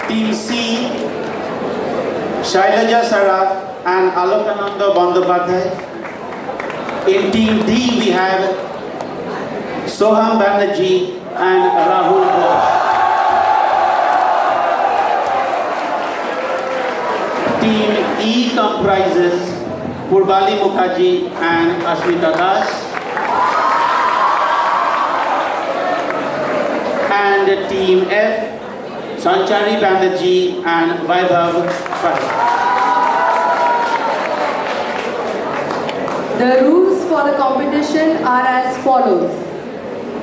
Team C, Shailaja Saraf and Alokananda Bandyopadhyay. In Team D, we have Soham Banerjee and Rahul Ghosh. Team E comprises Purbali Mukherjee and Asmita Das. And Team F, Sanchari Banerjee and Vaibhav Parekh. The rules for the competition are as follows.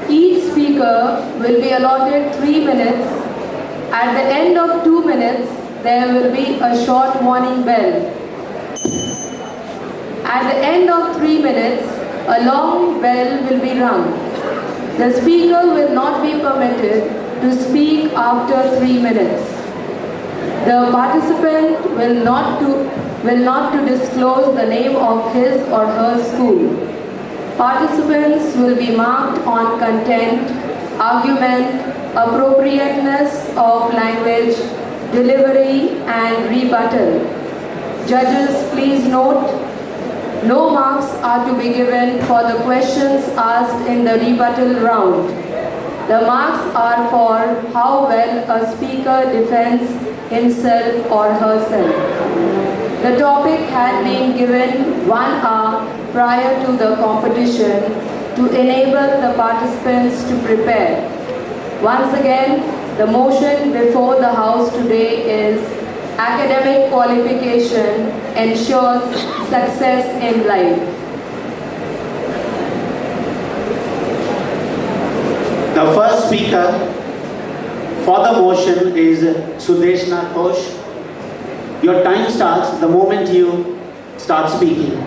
Each speaker will be allotted 3 minutes. At the end of 2 minutes, there will be a short warning bell. At the end of 3 minutes, a long bell will be rung. The speaker will not be permitted to speak after 3 minutes. The participant will not to disclose the name of his or her school. Participants will be marked on content, argument, appropriateness of language, delivery and rebuttal. Judges, please note, no marks are to be given for the questions asked in the rebuttal round. The marks are for how well a speaker defends himself or herself. The topic had been given 1 hour prior to the competition to enable the participants to prepare. Once again, the motion before the House today is academic qualification ensures success in life. The first speaker for the motion is Sudeshna Ghosh. Your time starts the moment you start speaking.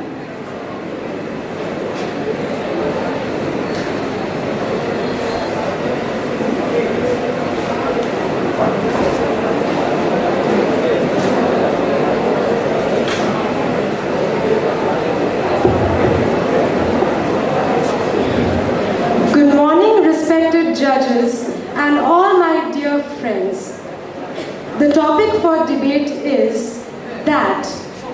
Judges and all my dear friends. The topic for debate is that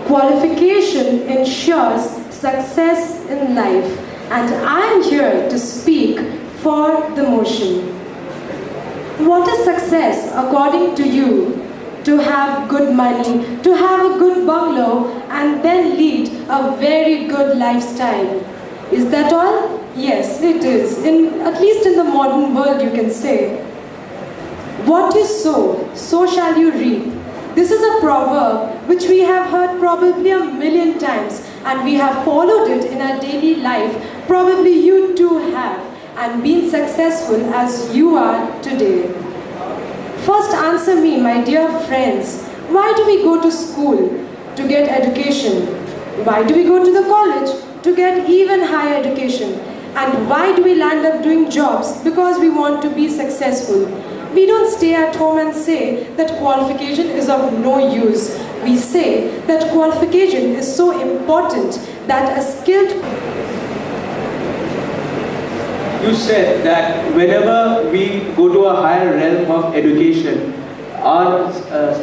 qualification ensures success in life, and I am here to speak for the motion. What is success according to you? To have good money, to have a good bungalow, and then lead a very good lifestyle. Is that all? Yes, it is. At least in the modern world, you can say. What you sow, so shall you reap. This is a proverb which we have heard probably 1,000,000 times, and we have followed it in our daily life. Probably you too have, and been successful as you are today. First answer me, my dear friends, why do we go to school? To get education. Why do we go to the college? To get even higher education. And why do we land up doing jobs? Because we want to be successful. We don't stay at home and say that qualification is of no use. We say that qualification is so important that a skilled... You said that whenever we go to a higher realm of education, our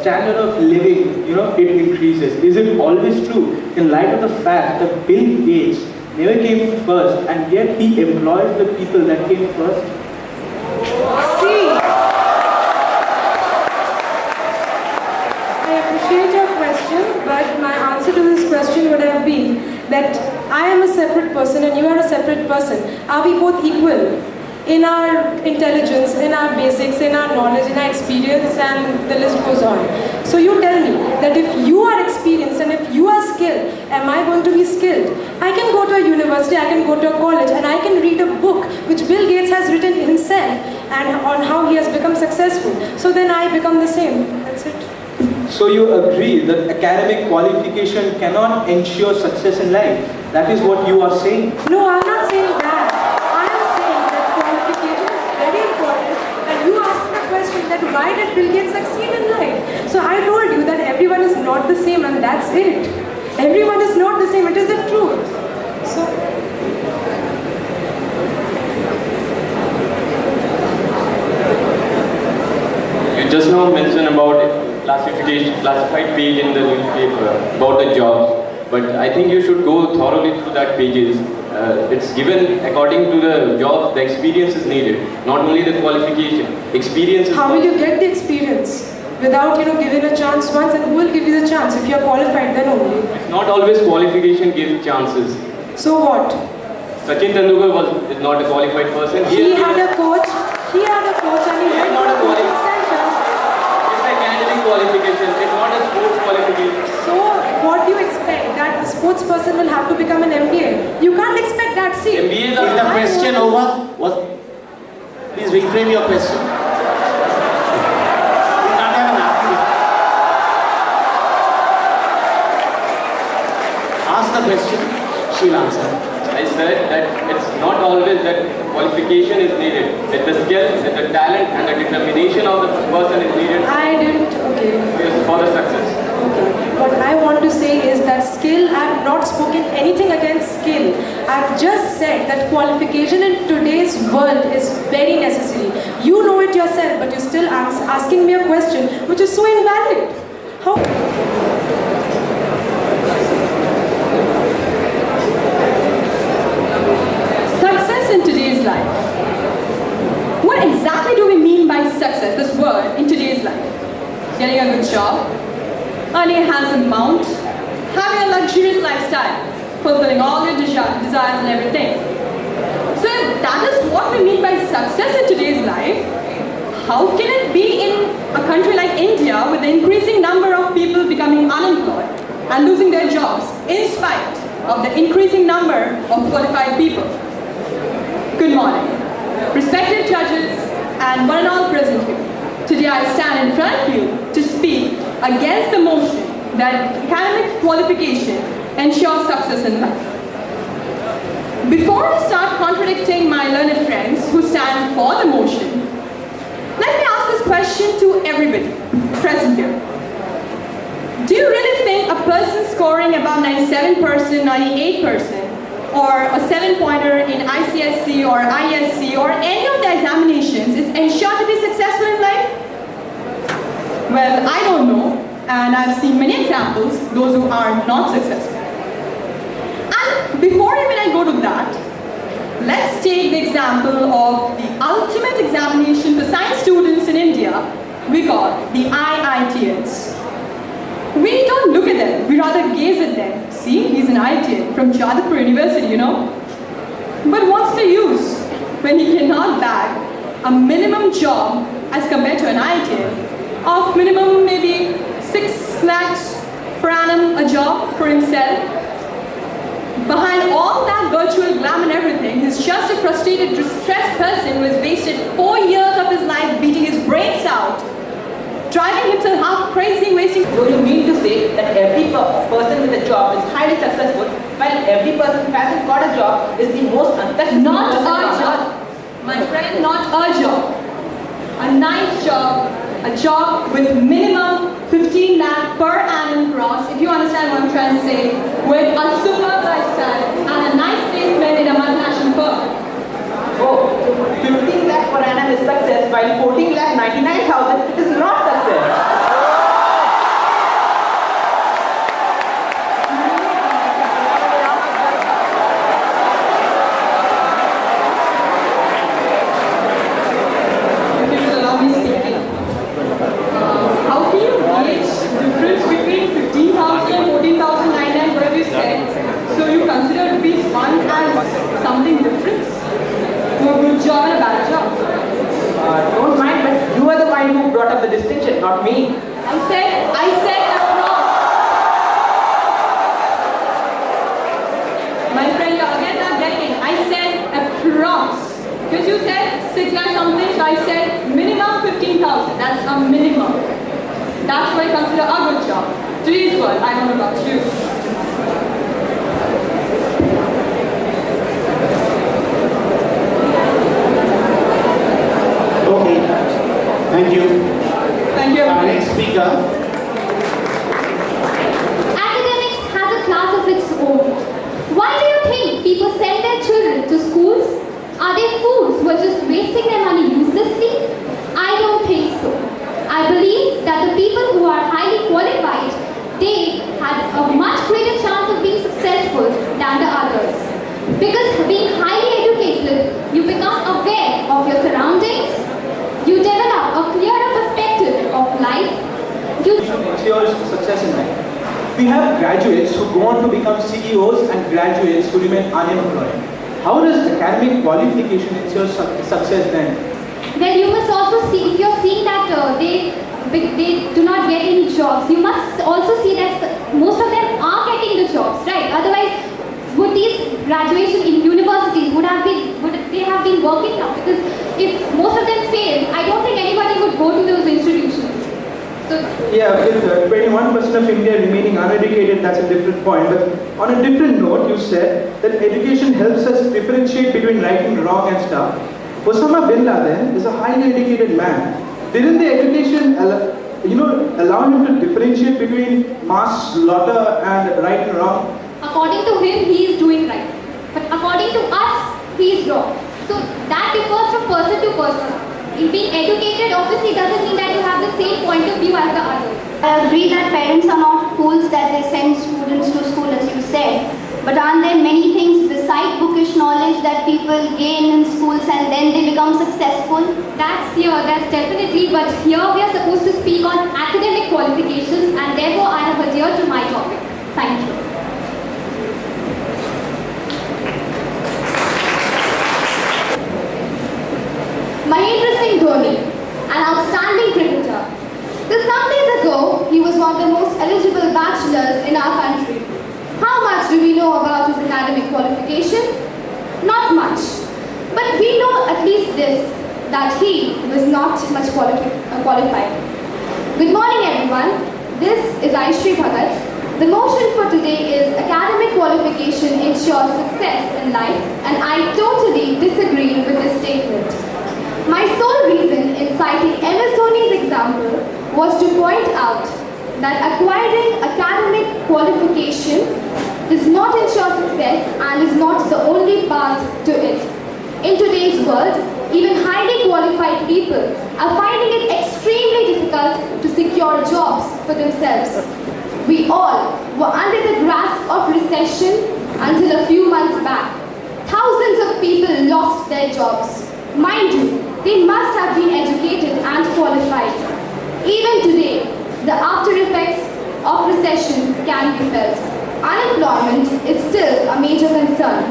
standard of living, it increases. Is it always true? In light of the fact that Bill Gates never came first, and yet he employs the people that came first? See, I appreciate your question, but my answer to this question would have been that I am a separate person and you are a separate person. Are we both equal in our intelligence, in our basics, in our knowledge, in our experience, and the list goes on? So you tell me that if you are experienced and if you are skilled, am I going to be skilled? I can go to a university, I can go to a college, and I can read a book which Bill Gates has written himself and on how he has become successful. So then I become the same. That's it. So you agree that academic qualification cannot ensure success in life? That is what you are saying? No, I'm not saying that. I am saying that qualification is very important, and you asked the question that why did Bill Gates succeed in life? So I told you that everyone is not the same, and that's it. Everyone is not the same, it is the truth. So just now mentioned about classified page in the newspaper about the jobs, but I think you should go thoroughly through that pages. It's given according to the job, the experience is needed, not only the qualification. Experience is How will you get the experience? Without, given a chance once, and who will give you the chance? If you are qualified, then only. It's not always qualification gives chances. So what? Sachin Tendulkar is not a qualified person. He had a coach. He had a coach, and he He went is not to a a coaching center. It's a candidate qualification. It's not a sports qualification. So, what do you expect? That a sports person will have to become an MBA? You can't expect that. See, MBAs Is the are question over? Please reframe your question. We can't have an argument. Ask the question, she'll answer. I said that it's not always that qualification is needed. That the skill, that the talent and the determination of the person is needed I didn't. Okay. for the success. Okay. What I want to say is that skill, I have not spoken anything against skill. I've just said that qualification in today's world is very necessary. You know it yourself, but you're still asking me a question which is so invalid. How? Success in today's life. What exactly do we mean by success, this word, in today's life? Getting a good job, earning a handsome amount, having a luxurious lifestyle, fulfilling all your desires and everything. So if that is what we mean by success in today's life, how can it be in a country like India with the increasing number of people becoming unemployed and losing their jobs in spite of the increasing number of qualified people? Good morning, respected judges and one and all present here. Today I stand in front of you to speak against the motion that academic qualification ensures success in life. Before I start contradicting my learned friends who stand for the motion, let me ask this question to everybody present here. Do you really think a person scoring above 97%, 98%, or a 7-pointer in ICSC or ISC or any of the examinations is ensured to be successful in life? Well, I don't know, and I've seen many examples, those who are not successful. And before even I go to that, let's take the example of the ultimate examination for science students in India, we call the IITs. We don't look at them, we rather gaze at them. See, he's an IIT from Jadavpur University, you know. But what's the use when he cannot bag a minimum job as compared to an IIT of minimum maybe 6 lakhs per annum a job for himself? Behind all that virtual glam and everything, he's just a frustrated, distressed person who has wasted 4 years of his life beating his brains out, driving himself half crazy, wasting. So you mean to say that every person with a job is highly successful, while every person who hasn't got a job is the most unsuccessful Not person a on earth? job, my friend, not a job. A nice job, a job with minimum 15 lakh per annum gross, if you understand what I'm trying to say, with a superb lifestyle and a nice placement in a multinational firm. Oh, so 15 lakh per annum is success, while 14 lakh 99,000 is not success. If you will allow me speaking. How can you gauge difference between 15,000 and 14,099, whatever you said? So you consider rupees 1 as something different? A good job and a bad job. Don't mind, but you are the one who brought up the distinction, not me. I said approx. My friend, you're again not getting. I said approx. Because you said 6 lakh something, so I said minimum 15,000. That's a minimum. That's what I consider a good job. Today's world, I don't know about you. Okay. Thank you. Thank you. Our next speaker. Academics has a class of its own. Why do you think people send their children to schools? Are they fools who are just wasting their money uselessly? I don't think so. I they had a much greater chance of being successful than the others. Because being highly educated, you become aware of your surroundings, you develop a clearer perspective of life, ensures success in life. We have graduates who go on to become CEOs and graduates who remain unemployed. How does academic qualification ensure success then? Well, you must also see, if you're seeing that they do not get any jobs, you must also see that most of them are getting the jobs, right? Otherwise, would these graduation in universities would they have been working now? Because if most of them fail, I don't think anybody would go to those institutions. So, yeah, with 21% of India remaining uneducated, that's a different point. But on a different note, you said that education helps us differentiate between right and wrong and stuff. Osama bin Laden is a highly educated man. Didn't the education allow him to differentiate between mass slaughter and right and wrong? according to him, he is doing right. But according to us, he is wrong. So that differs from person to person. In being educated obviously doesn't mean that you have the same point of view as the others. I agree that parents are not fools that they send students to school, as you said. But aren't there many things beside bookish knowledge that people gain in schools and then they become successful? That's definitely. But here we are supposed to speak on academic qualifications, and therefore I have adhered to my topic. Thank you. Mahendra Singh Dhoni, an outstanding cricketer. Till some days ago, he was one of the most eligible bachelors in our country. How much do we know about his academic qualification? Not much. But we know at least this, that he was not much qualified. Good morning, everyone. This is Aishri Bhagat. The motion for today is academic qualification ensures success in life, and I totally disagree with this statement. My sole reason in citing MS Dhoni's example was to point out that acquiring academic qualification does not ensure success and is not the only path to it. In today's world, even highly qualified people are finding it extremely difficult to secure jobs for themselves. We all were under the grasp of recession until a few months back. Thousands of people lost their jobs. Mind you, they must have been educated and qualified. Even today, the after effects of recession can be felt. Unemployment is still a major concern.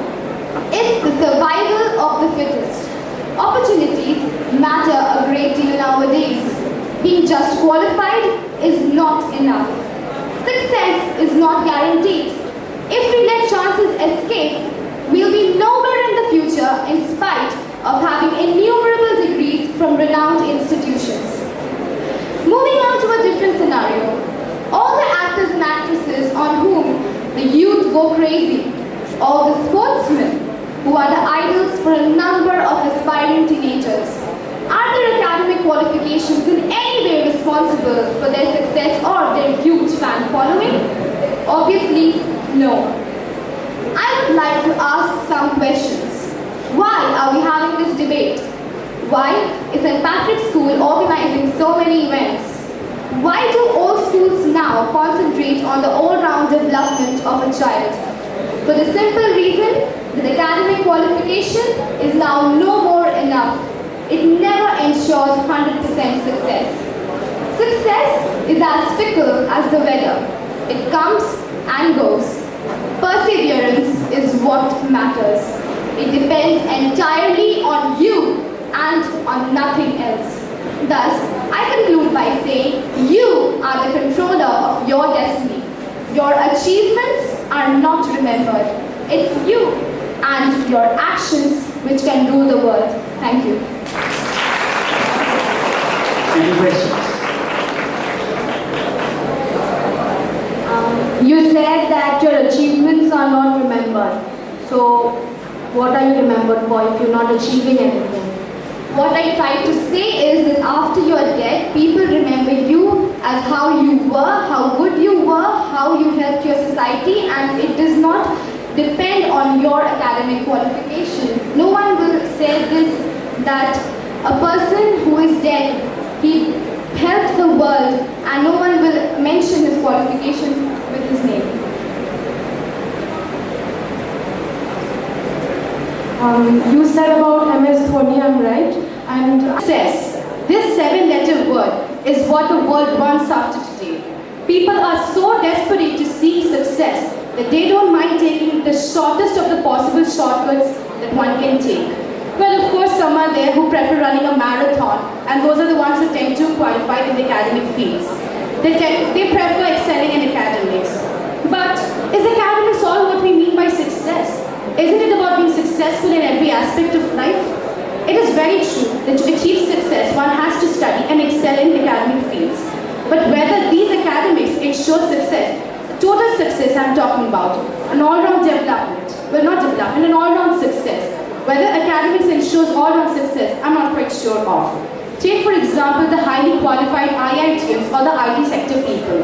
It's the survival of the fittest. Opportunities matter a great deal nowadays. Being just qualified is not enough. Success is not guaranteed. If we let chances escape, we'll be nowhere in the future in spite of having innumerable degrees from renowned institutions. Moving on to a different scenario. All the actors and actresses on whom the youth go crazy, all the sportsmen who are the idols for a number of aspiring teenagers, are their academic qualifications in any way responsible for their success or their huge fan following? Obviously, no. I would like to ask some questions. Why are we having this debate? Why is St. Patrick's School organizing so many events? Why do all schools now concentrate on the all-round development of a child? For the simple reason that academic qualification is now no more enough. It never ensures 100% success. Success is as fickle as the weather. It comes and goes. Perseverance is what matters. It depends entirely on you and on nothing else. Thus, I conclude by saying you are the controller of your destiny. Your achievements are not remembered. It's you and your actions which can rule the world. Thank you. Any questions? You said that your achievements are not remembered. So, what are you remembered for if you're not achieving anything? What I try to say is that after you are dead, people remember you as how you were, how good you were, how you helped your society, and it does not depend on your academic qualification. No one will say this, that a person who is dead, he helped the world, and no one will mention mention his qualifications with his name. You said about MS Dhoni, I'm right? And Success. This 7-letter word is what the world wants after today. People are so desperate to seek success that they don't mind taking the shortest of the possible shortcuts that one can take. Well, of course, some are there who prefer running a marathon, and those are the ones who tend to qualify in the academic fields. They prefer excelling in academics. But is academics all what we mean by success? Isn't it about being successful in every aspect of life? It is very true that to achieve success, one has to study and excel in academic fields. But whether these academics ensure success, total success I'm talking about, an all-round development, well not development, an all-round success. Whether academics ensures all-round success, I'm not quite sure of. Take for example the highly qualified IITians or the IT sector people.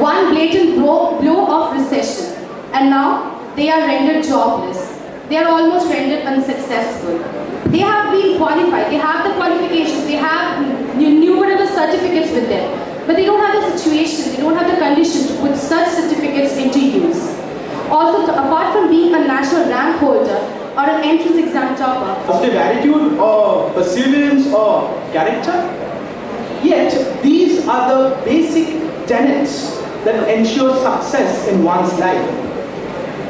One blatant blow of recession, and now they are rendered jobless. They are almost rendered unsuccessful. They have been qualified, they have the qualifications, they have innumerable certificates with them, but they don't have the situation, they don't have the condition to put such certificates into use. Also, apart from being a national rank holder or an entrance exam topper, positive attitude or perseverance or character, yet these are the basic tenets that ensure success in one's life.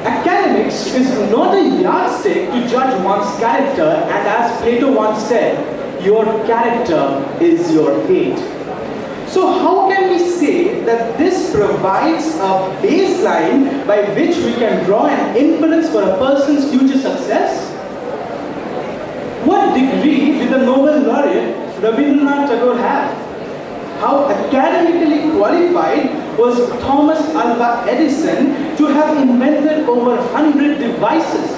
Academics is not a yardstick to judge one's character, and as Plato once said, your character is your fate. So how can we say that this provides a baseline by which we can draw an inference for a person's future success? What degree did the Nobel laureate Rabindranath Tagore have? How academically qualified was Thomas Alva Edison to have invented over 100 devices?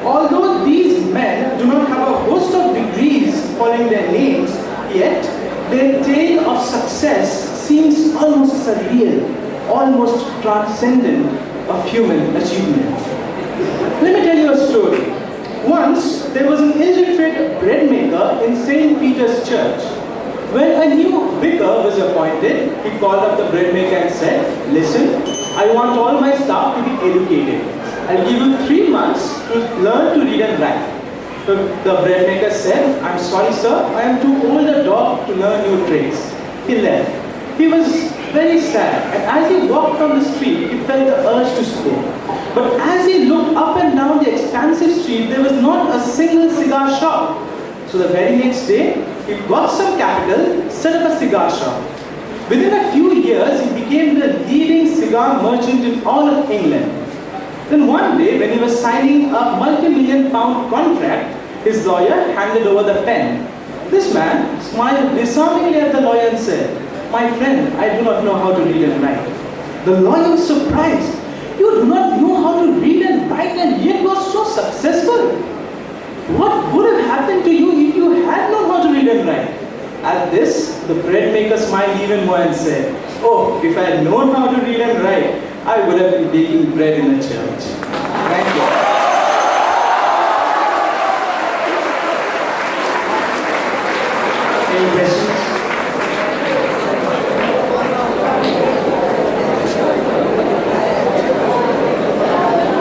Although these men do not have a host of degrees following their names, yet their tale of success seems almost surreal, almost transcendent of human achievement. Let me tell you a story. Once, there was an illiterate bread maker in St. Peter's Church. When a new vicar was appointed, he called up the bread maker and said, "Listen, I want all my staff to be educated. I'll give you 3 months to learn to read and write." The bread maker said, "I'm sorry sir, I am too old a dog to learn new tricks." He left. He was very sad, and as he walked from the street, he felt the urge to smoke. But as he looked up and down the expansive street, there was not a single cigar shop. So the very next day, he got some capital, set up a cigar shop. Within a few years, he became the leading cigar merchant in all of England. Then one day, when he was signing a multi-million-pound contract, his lawyer handed over the pen. This man smiled disarmingly at the lawyer and said, "My friend, I do not know how to read and write." The lawyer was surprised. "You do not know how to read and write, and yet you are so successful. What would have happened to you if you had known how to read and write?" At this, the bread maker smiled even more and said, "Oh, if I had known how to read and write, I would have been baking bread in the church." Thank you. Any questions?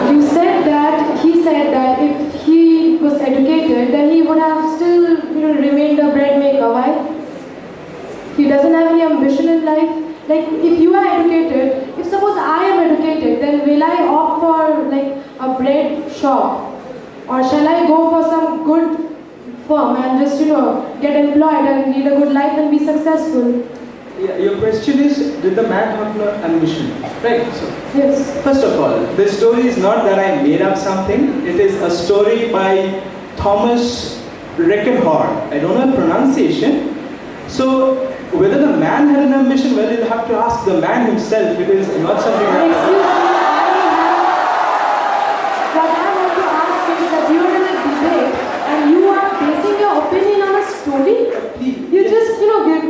He said that if he was educated, then he would have still, remained a bread maker. Why? He doesn't have any ambition in life. Like, if you are educated, if suppose I am educated, then will I opt for like a bread shop, or shall I go for some good firm and just get employed and lead a good life and be successful? Yeah, your question is, did the man have no ambition? Right? So, Yes. first of all, this story is not that I made up something. It is a story by Thomas Reckenhard. I don't know the pronunciation. So, whether the man had an ambition, well, you'll have to ask the man himself. It is not something that... Excuse me, what I want to ask is that you are in a debate and you are basing your opinion on a story. You're just,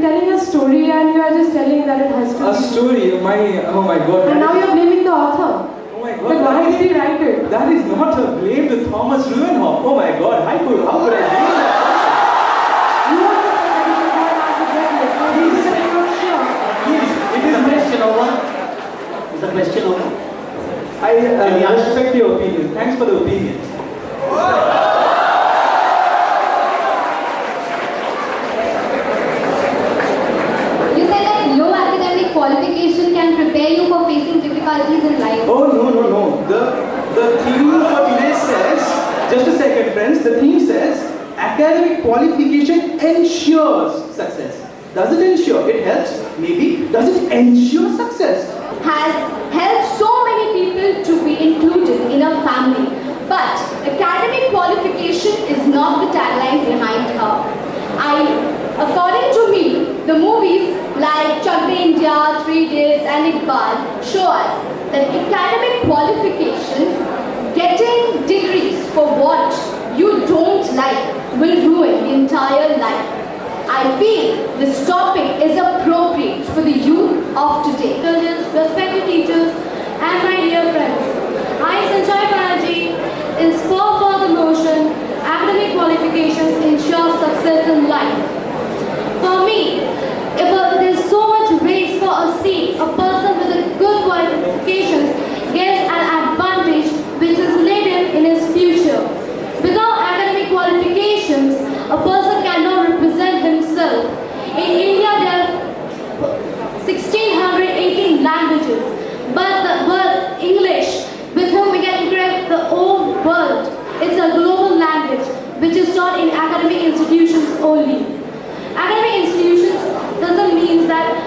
telling a story and you are just telling that it has to A be. story, oh my god. And now you're blaming the author. Oh my god. But why did he write it? That is not a blame to Thomas Ruenhoff. Oh my god, how could I blame that? You want to say that you should go and ask the judge. Please, I'm not sure. Please, it is the question over? I respect your opinion. Thanks for the opinion. You said that low academic qualification can prepare you for facing difficulties in life. Oh, no. The theme for today says, just a second friends, the theme says, academic qualification ensures success. Does it ensure? It helps, maybe. Does it ensure success? Has helped so many people to be included in a family. But academic qualification is not the tagline behind her. According to me, the movies like Chak De India, 3 Days and Iqbal show us that academic qualifications, getting degrees for what you don't like, will ruin the entire life. I feel this topic is appropriate for the youth of today. Respected teachers and my dear friends, I, Sanjay Banerjee, in spur for the motion, academic qualifications ensure success in life. For me, there's so much race for a seat. A person with a good qualifications gets an advantage which is latent in his future. Without academic qualifications, a person cannot represent himself. In India, there are 1618 languages, but the word English, with whom we can interact the whole world, it's a global language which is taught in academic institutions only. Academic institutions doesn't mean that